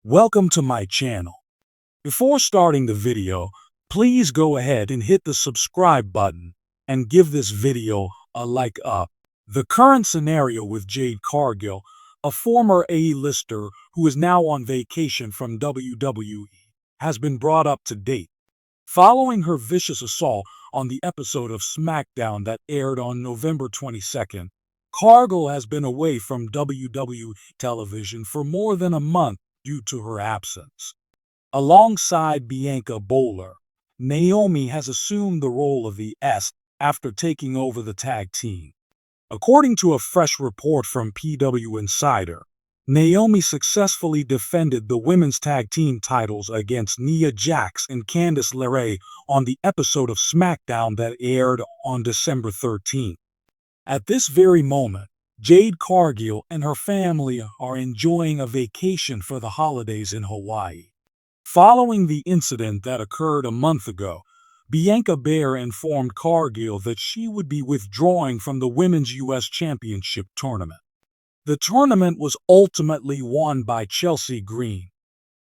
Welcome to my channel. Before starting the video, please go ahead and hit the subscribe button and give this video a like up. The current scenario with Jade Cargill, a former A-lister who is now on vacation from WWE, has been brought up to date. Following her vicious assault on the episode of SmackDown that aired on November 22nd, Cargill has been away from WWE television for more than a month due to her absence. Alongside Bianca, Naomi has assumed the role of the S after taking over the tag team. According to a fresh report from PW Insider, Naomi successfully defended the women's tag team titles against Nia Jax and Candice LeRae on the episode of SmackDown that aired on December 13th. At this very moment, Jade Cargill and her family are enjoying a vacation for the holidays in Hawaii. Following the incident that occurred a month ago, Bianca informed Cargill that she would be withdrawing from the Women's U.S. Championship tournament. The tournament was ultimately won by Chelsea Green,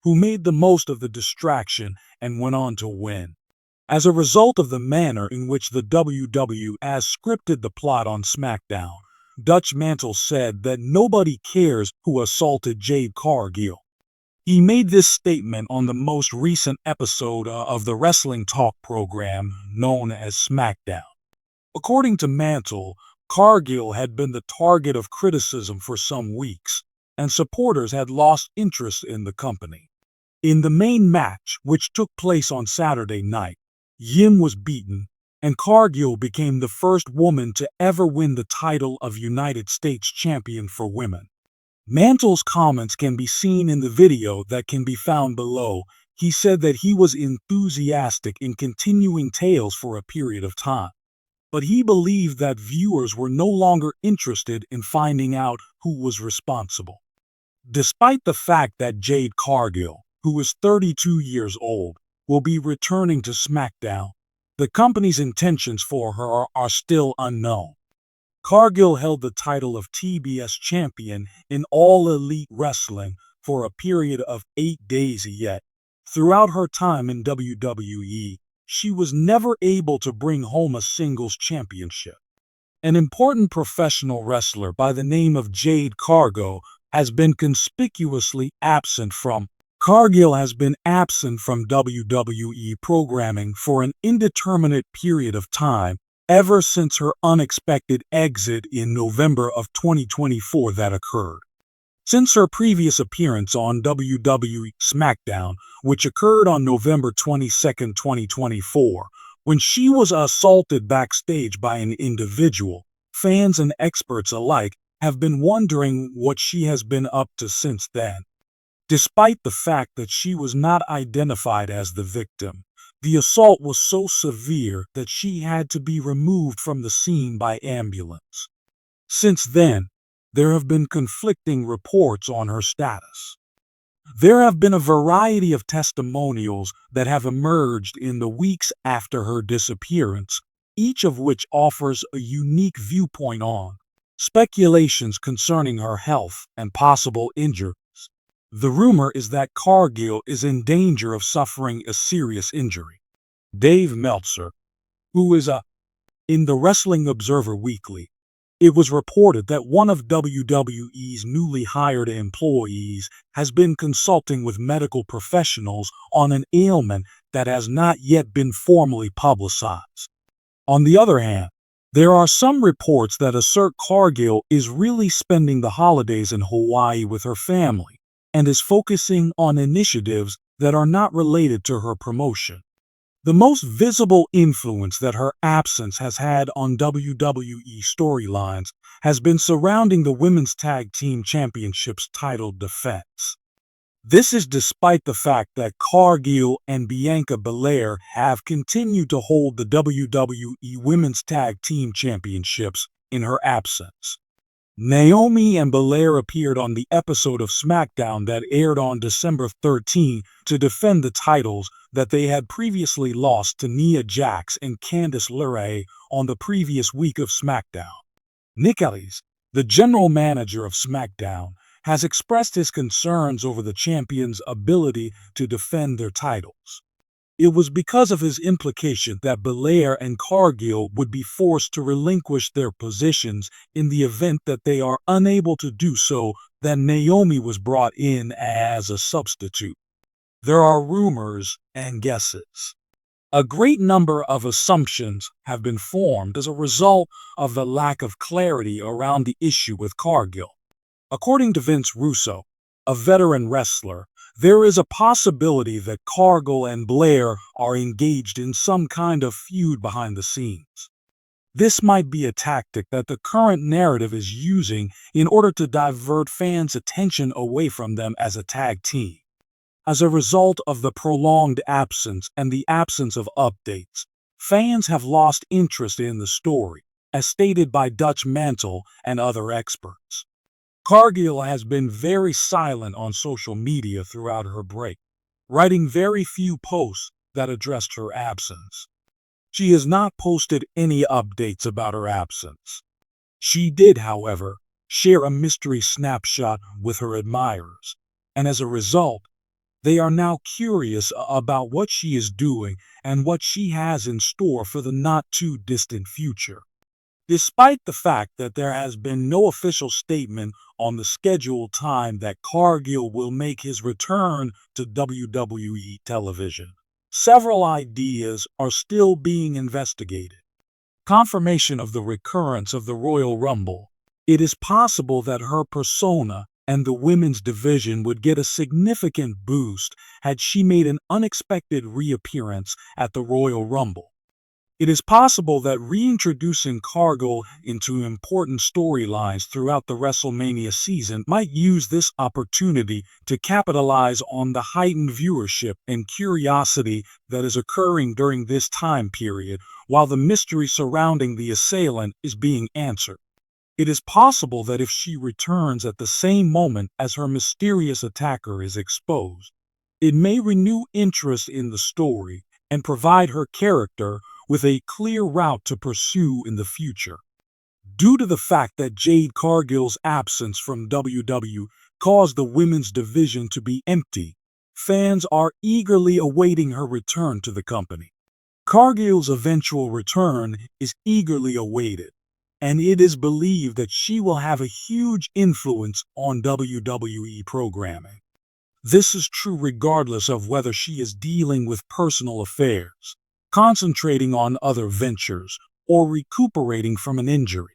who made the most of the distraction and went on to win. As a result of the manner in which the WWE has scripted the plot on SmackDown, Dutch Mantle said that nobody cares who assaulted Jade Cargill. He made this statement on the most recent episode of the wrestling talk program known as SmackDown. According to Mantle, Cargill had been the target of criticism for some weeks, and supporters had lost interest in the company. In the main match, which took place on Saturday night, Yim was beaten, and Cargill became the first woman to ever win the title of United States Champion for women. Mantle's comments can be seen in the video that can be found below. He said that he was enthusiastic in continuing tales for a period of time, but he believed that viewers were no longer interested in finding out who was responsible. Despite the fact that Jade Cargill, who is 32 years old, will be returning to SmackDown, the company's intentions for her are still unknown. Cargill held the title of TBS champion in All Elite Wrestling for a period of 8 days, yet throughout her time in WWE, she was never able to bring home a singles championship. An important professional wrestler by the name of Jade Cargill has been conspicuously absent from Cargill has been absent from WWE programming for an indeterminate period of time ever since her unexpected exit in November of 2024 that occurred. Since her previous appearance on WWE SmackDown, which occurred on November 22, 2024, when she was assaulted backstage by an individual, fans and experts alike have been wondering what she has been up to since then. Despite the fact that she was not identified as the victim, the assault was so severe that she had to be removed from the scene by ambulance. Since then, there have been conflicting reports on her status. There have been a variety of testimonials that have emerged in the weeks after her disappearance, each of which offers a unique viewpoint on speculations concerning her health and possible injuries. The rumor is that Cargill is in danger of suffering a serious injury. Dave Meltzer, who is in the Wrestling Observer Weekly, it was reported that one of WWE's newly hired employees has been consulting with medical professionals on an ailment that has not yet been formally publicized. On the other hand, there are some reports that assert Cargill is really spending the holidays in Hawaii with her family and is focusing on initiatives that are not related to her promotion. The most visible influence that her absence has had on WWE storylines has been surrounding the Women's Tag Team Championships title defense. This is despite the fact that Cargill and Bianca Belair have continued to hold the WWE Women's Tag Team Championships in her absence. Naomi and Belair appeared on the episode of SmackDown that aired on December 13 to defend the titles that they had previously lost to Nia Jax and Candice LeRae on the previous week of SmackDown. Nick Ellis, the general manager of SmackDown, has expressed his concerns over the champions' ability to defend their titles. It was because of his implication that Belair and Cargill would be forced to relinquish their positions in the event that they are unable to do so that Naomi was brought in as a substitute. There are rumors and guesses. A great number of assumptions have been formed as a result of the lack of clarity around the issue with Cargill. According to Vince Russo, a veteran wrestler, there is a possibility that Cargill and Belair are engaged in some kind of feud behind the scenes. This might be a tactic that the current narrative is using in order to divert fans' attention away from them as a tag team. As a result of the prolonged absence and the absence of updates, fans have lost interest in the story, as stated by Dutch Mantle and other experts. Cargill has been very silent on social media throughout her break, writing very few posts that addressed her absence. She has not posted any updates about her absence. She did, however, share a mystery snapshot with her admirers, and as a result, they are now curious about what she is doing and what she has in store for the not-too-distant future. Despite the fact that there has been no official statement on the scheduled time that Cargill will make his return to WWE television, several ideas are still being investigated. Confirmation of the recurrence of the Royal Rumble. It is possible that her persona and the women's division would get a significant boost had she made an unexpected reappearance at the Royal Rumble. It is possible that reintroducing Cargill into important storylines throughout the WrestleMania season might use this opportunity to capitalize on the heightened viewership and curiosity that is occurring during this time period while the mystery surrounding the assailant is being answered. It is possible that if she returns at the same moment as her mysterious attacker is exposed, it may renew interest in the story and provide her character with a clear route to pursue in the future. Due to the fact that Jade Cargill's absence from WWE caused the women's division to be empty, fans are eagerly awaiting her return to the company. Cargill's eventual return is eagerly awaited, and it is believed that she will have a huge influence on WWE programming. This is true regardless of whether she is dealing with personal affairs, concentrating on other ventures, or recuperating from an injury.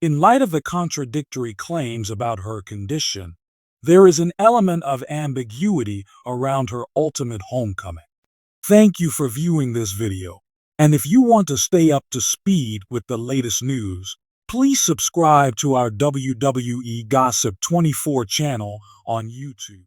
In light of the contradictory claims about her condition, there is an element of ambiguity around her ultimate homecoming. Thank you for viewing this video, and if you want to stay up to speed with the latest news, please subscribe to our WWE Gossip 24 channel on YouTube.